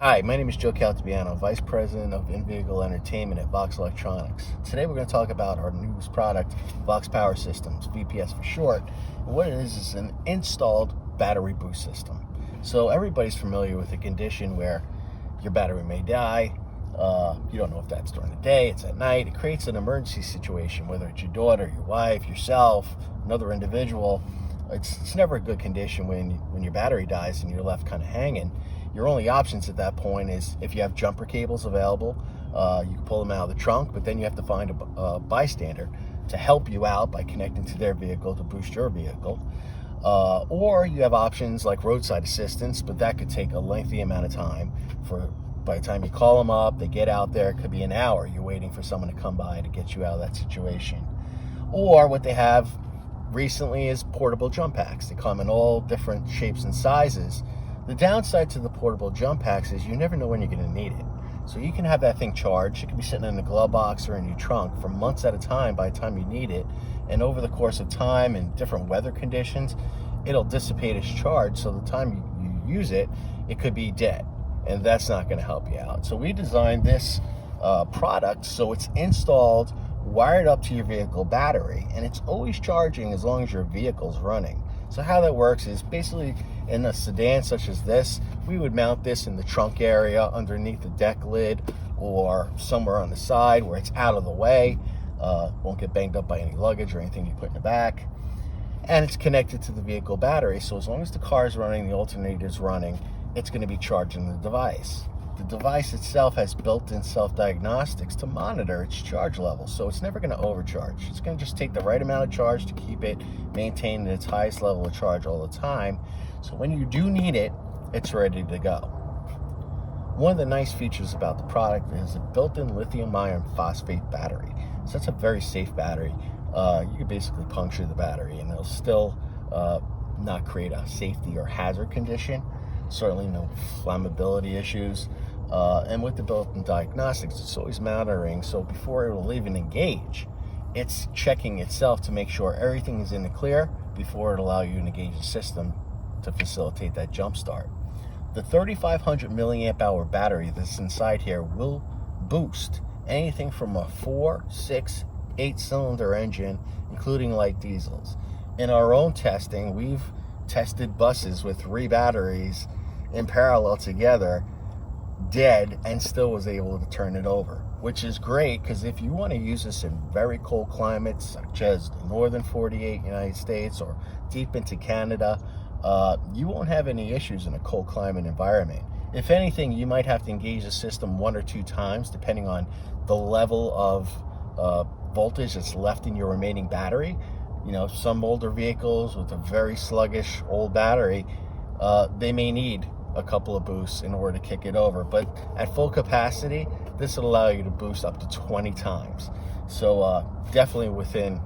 Hi, my name is 𝗣cie𝘄𝗲𝗿, Vice President of In-Vehicle Entertainment at Voxx Electronics. Today we're going to talk about our newest product, Voxx Power Systems, VPS for short. And what it is an installed battery boost system. So everybody's familiar with a condition where your battery may die. You don't know if that's during the day, it's at night. It creates an emergency situation, whether it's your daughter, your wife, yourself, another individual. It's never a good condition when your battery dies and you're left kind of hanging. Your only options at that point is if you have jumper cables available, you can pull them out of the trunk, but then you have to find a bystander to help you out by connecting to their vehicle to boost your vehicle. Or you have options like roadside assistance, but that could take a lengthy amount of time. By the time you call them up, they get out there, it could be an hour. You're waiting for someone to come by to get you out of that situation. Or what they have recently is portable jump packs. They come in all different shapes and sizes. The downside to the portable jump packs is you never know when you're going to need it. So you can have that thing charged. It can be sitting in the glove box or in your trunk for months at a time by the time you need it. And over the course of time and different weather conditions, it'll dissipate its charge. So the time you use it, it could be dead. And that's not going to help you out. So we designed this product so it's installed, wired up to your vehicle battery, and it's always charging as long as your vehicle's running. So how that works is basically in a sedan such as this, we would mount this in the trunk area underneath the deck lid or somewhere on the side where it's out of the way. Won't get banged up by any luggage or anything you put in the back. And it's connected to the vehicle battery. So as long as the car is running, the alternator is running, it's going to be charging the device. The device itself has built-in self-diagnostics to monitor its charge level, so it's never going to overcharge. It's going to just take the right amount of charge to keep it maintained at its highest level of charge all the time. So when you do need it, it's ready to go. One of the nice features about the product is a built-in lithium iron phosphate battery. So that's a very safe battery. You can basically puncture the battery and it'll still not create a safety or hazard condition. Certainly no flammability issues. And with the built-in diagnostics, it's always monitoring. So before it will even engage, it's checking itself to make sure everything is in the clear before it allow you to engage the system to facilitate that jump start. The 3,500 milliamp hour battery that's inside here will boost anything from a 4, 6, 8 cylinder engine, including light diesels. In our own testing, we've tested buses with 3 batteries in parallel together, dead, and still was able to turn it over, which is great because if you want to use this in very cold climates such as the northern 48 United States or deep into Canada, you won't have any issues in a cold climate environment. If anything, you might have to engage the system 1 or 2 times depending on the level of voltage that's left in your remaining battery. You know, some older vehicles with a very sluggish old battery, they may need a couple of boosts in order to kick it over. But at full capacity, this will allow you to boost up to 20 times. So definitely within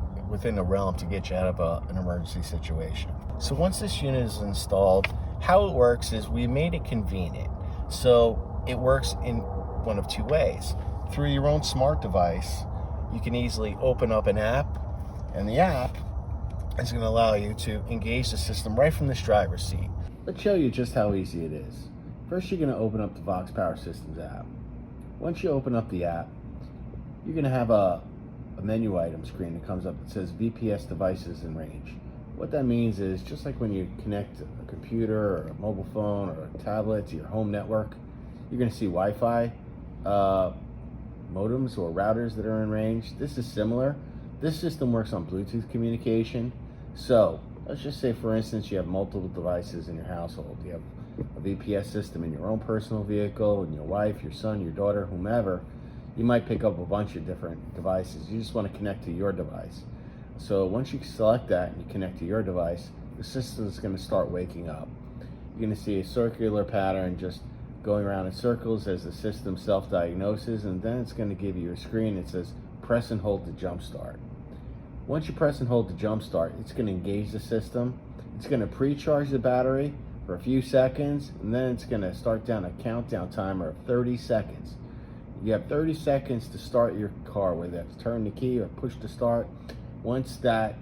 the realm to get you out of an emergency situation. So once this unit is installed, how it works is we made it convenient. So it works in one of 2 ways. Through your own smart device, you can easily open up an app, and the app is going to allow you to engage the system right from this driver's seat. Let's show you just how easy it is. First, you're going to open up the Voxx Power Systems app. Once you open up the app, you're going to have a menu item screen that comes up that says VPS devices in range. What that means is just like when you connect a computer or a mobile phone or a tablet to your home network, you're going to see Wi-Fi modems or routers that are in range. This is similar. This system works on Bluetooth communication. So let's just say, for instance, you have multiple devices in your household. You have a VPS system in your own personal vehicle, and your wife, your son, your daughter, whomever. You might pick up a bunch of different devices. You just want to connect to your device. So once you select that and you connect to your device, the system is going to start waking up. You're going to see a circular pattern just going around in circles as the system self-diagnoses, and then it's going to give you a screen that says press and hold to jump start. Once you press and hold to jump start, it's going to engage the system. It's going to pre-charge the battery for a few seconds, and then it's going to start down a countdown timer of 30 seconds. You have 30 seconds to start your car, whether that's turn the key or push to start. Once that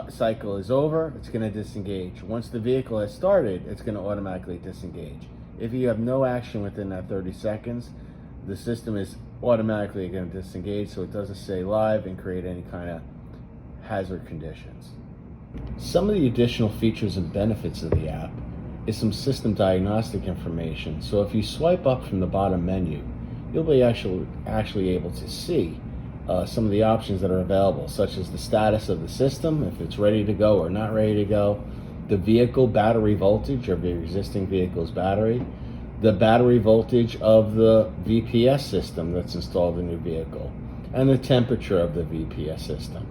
cycle is over, it's going to disengage. Once the vehicle has started, it's going to automatically disengage. If you have no action within that 30 seconds, the system is automatically going to disengage so it doesn't stay live and create any kind of hazard conditions. Some of the additional features and benefits of the app is some system diagnostic information. So if you swipe up from the bottom menu, you'll be actually able to see some of the options that are available, such as the status of the system, if it's ready to go or not ready to go, the vehicle battery voltage of the existing vehicle's battery, the battery voltage of the VPS system that's installed in your vehicle, and the temperature of the VPS system,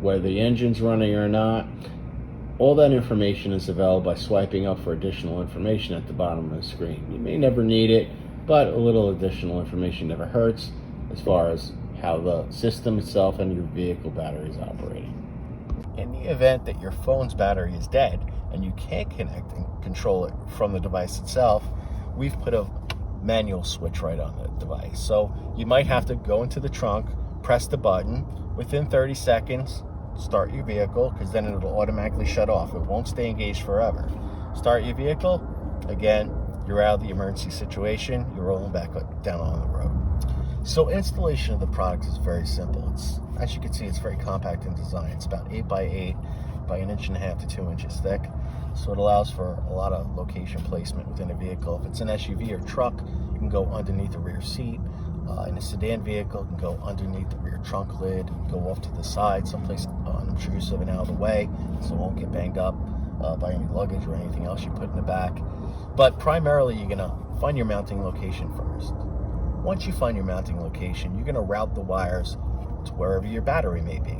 whether the engine's running or not. All that information is available by swiping up for additional information at the bottom of the screen. You may never need it, but a little additional information never hurts as far as how the system itself and your vehicle battery is operating. In the event that your phone's battery is dead and you can't connect and control it from the device itself, we've put a manual switch right on the device. So you might have to go into the trunk, press the button, within 30 seconds, start your vehicle, because then it'll automatically shut off. It won't stay engaged forever. Start your vehicle, again, you're out of the emergency situation, you're rolling back down on the road. So installation of the product is very simple. As you can see, it's very compact in design. It's about 8 by 8 by 1.5 inches to 2 inches thick. So it allows for a lot of location placement within a vehicle. If it's an SUV or truck, you can go underneath the rear seat. In a sedan vehicle, you can go underneath the rear trunk lid, go off to the side, someplace unobtrusive and out of the way, so it won't get banged up by any luggage or anything else you put in the back. But primarily, you're gonna find your mounting location first. Once you find your mounting location, you're gonna route the wires to wherever your battery may be,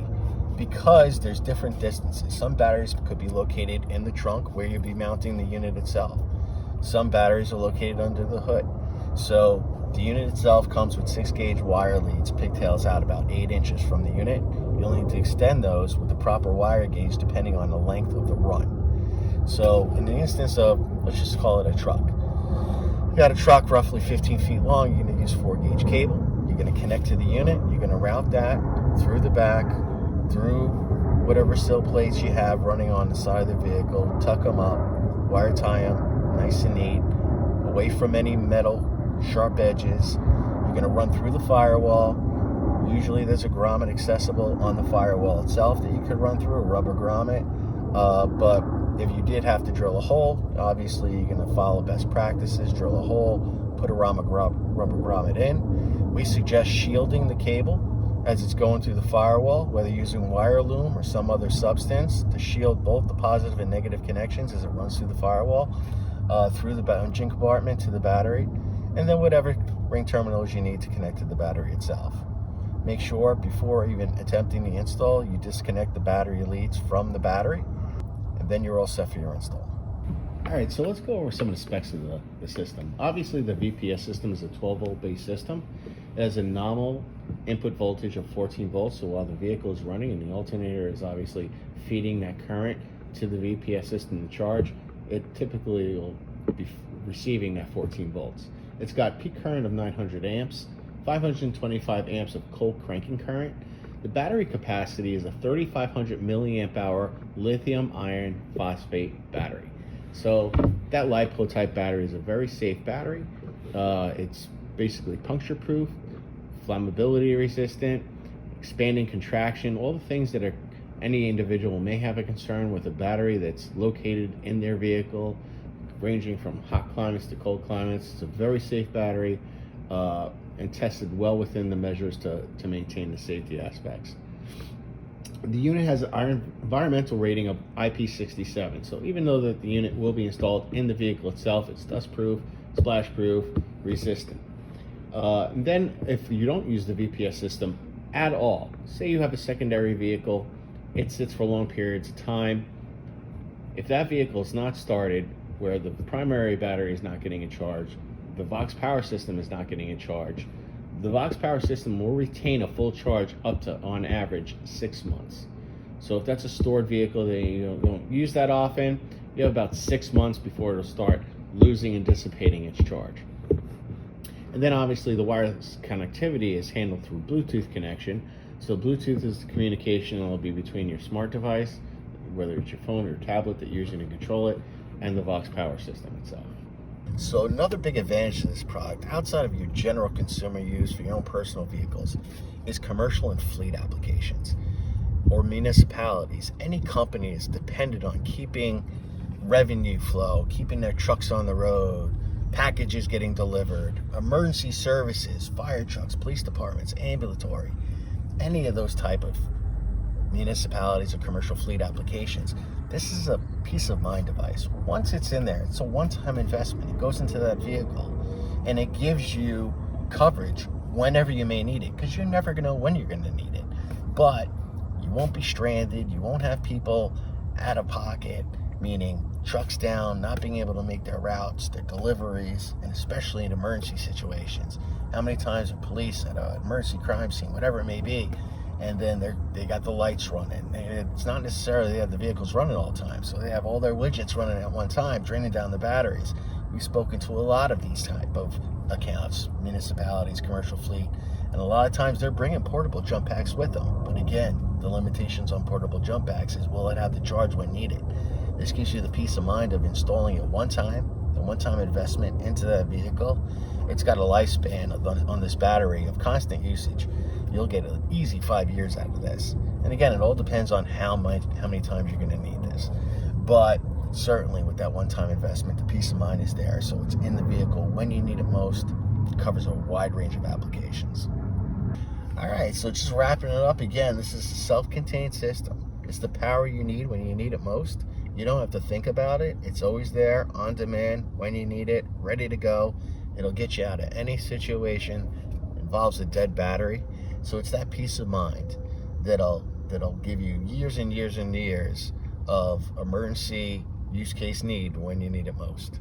because there's different distances. Some batteries could be located in the trunk where you'll be mounting the unit itself. Some batteries are located under the hood. So the unit itself comes with 6-gauge wire leads, pigtails out about 8 inches from the unit. You'll need to extend those with the proper wire gauge depending on the length of the run. So in the instance of, let's just call it a truck. You got a truck roughly 15 feet long, you're gonna use 4-gauge cable. You're gonna connect to the unit, you're gonna route that through the back, through whatever sill plates you have running on the side of the vehicle, tuck them up, wire tie them, nice and neat, away from any metal, sharp edges. You're gonna run through the firewall. Usually there's a grommet accessible on the firewall itself that you could run through, a rubber grommet. But if you did have to drill a hole, obviously you're gonna follow best practices, drill a hole, put a rubber grommet in. We suggest shielding the cable as it's going through the firewall, whether using wire loom or some other substance to shield both the positive and negative connections as it runs through the firewall, through the engine compartment to the battery, and then whatever ring terminals you need to connect to the battery itself. Make sure before even attempting the install, you disconnect the battery leads from the battery, and then you're all set for your install. All right, so let's go over some of the specs of the system. Obviously, the VPS system is a 12-volt based system. It has a nominal input voltage of 14 volts, so while the vehicle is running and the alternator is obviously feeding that current to the VPS system to charge, it typically will be receiving that 14 volts. It's got peak current of 900 amps, 525 amps of cold cranking current. The battery capacity is a 3,500 milliamp hour lithium iron phosphate battery. So that LiPo type battery is a very safe battery. It's basically puncture proof, flammability resistant, expanding contraction, all the things that any individual may have a concern with a battery that's located in their vehicle, ranging from hot climates to cold climates. It's a very safe battery and tested well within the measures to maintain the safety aspects. The unit has an environmental rating of IP67, so even though that the unit will be installed in the vehicle itself, it's dust proof, splash proof, resistant. And then if you don't use the VPS system at all, say you have a secondary vehicle, it sits for long periods of time. If that vehicle is not started, where the primary battery is not getting a charge, the Voxx power system is not getting a charge, the Voxx power system will retain a full charge up to, on average, 6 months. So if that's a stored vehicle that you don't use that often, you have about 6 months before it'll start losing and dissipating its charge. And then obviously the wireless connectivity is handled through Bluetooth connection. So Bluetooth is the communication that will be between your smart device, whether it's your phone or tablet that you're using to control it, and the Voxx power system itself. So another big advantage of this product, outside of your general consumer use for your own personal vehicles, is commercial and fleet applications, or municipalities. Any company is dependent on keeping revenue flow, keeping their trucks on the road, packages getting delivered, emergency services, fire trucks, police departments, ambulatory, any of those type of municipalities or commercial fleet applications. This is a peace of mind device. Once it's in there, it's a one-time investment. It goes into that vehicle and it gives you coverage whenever you may need it, because you're never going to know when you're going to need it. But you won't be stranded. You won't have people out of pocket, meaning trucks down, not being able to make their routes, their deliveries, and especially in emergency situations. How many times are police at an emergency crime scene, whatever it may be, and then they got the lights running. And it's not necessarily they have the vehicles running all the time, so they have all their widgets running at one time, draining down the batteries. We've spoken to a lot of these type of accounts, municipalities, commercial fleet, and a lot of times they're bringing portable jump packs with them. But again, the limitations on portable jump packs is, will it have the charge when needed? This gives you the peace of mind of installing it one time, a one-time investment into that vehicle. It's got a lifespan on this battery of constant usage. You'll get an easy 5 years out of this. And again, it all depends on how many times you're going to need this. But certainly with that one-time investment, the peace of mind is there. So it's in the vehicle when you need it most. It covers a wide range of applications. All right, so just wrapping it up again, this is a self-contained system. It's the power you need when you need it most. You don't have to think about it. It's always there, on demand, when you need it, ready to go. It'll get you out of any situation. It involves a dead battery. So it's that peace of mind that'll give you years and years and years of emergency use case need when you need it most.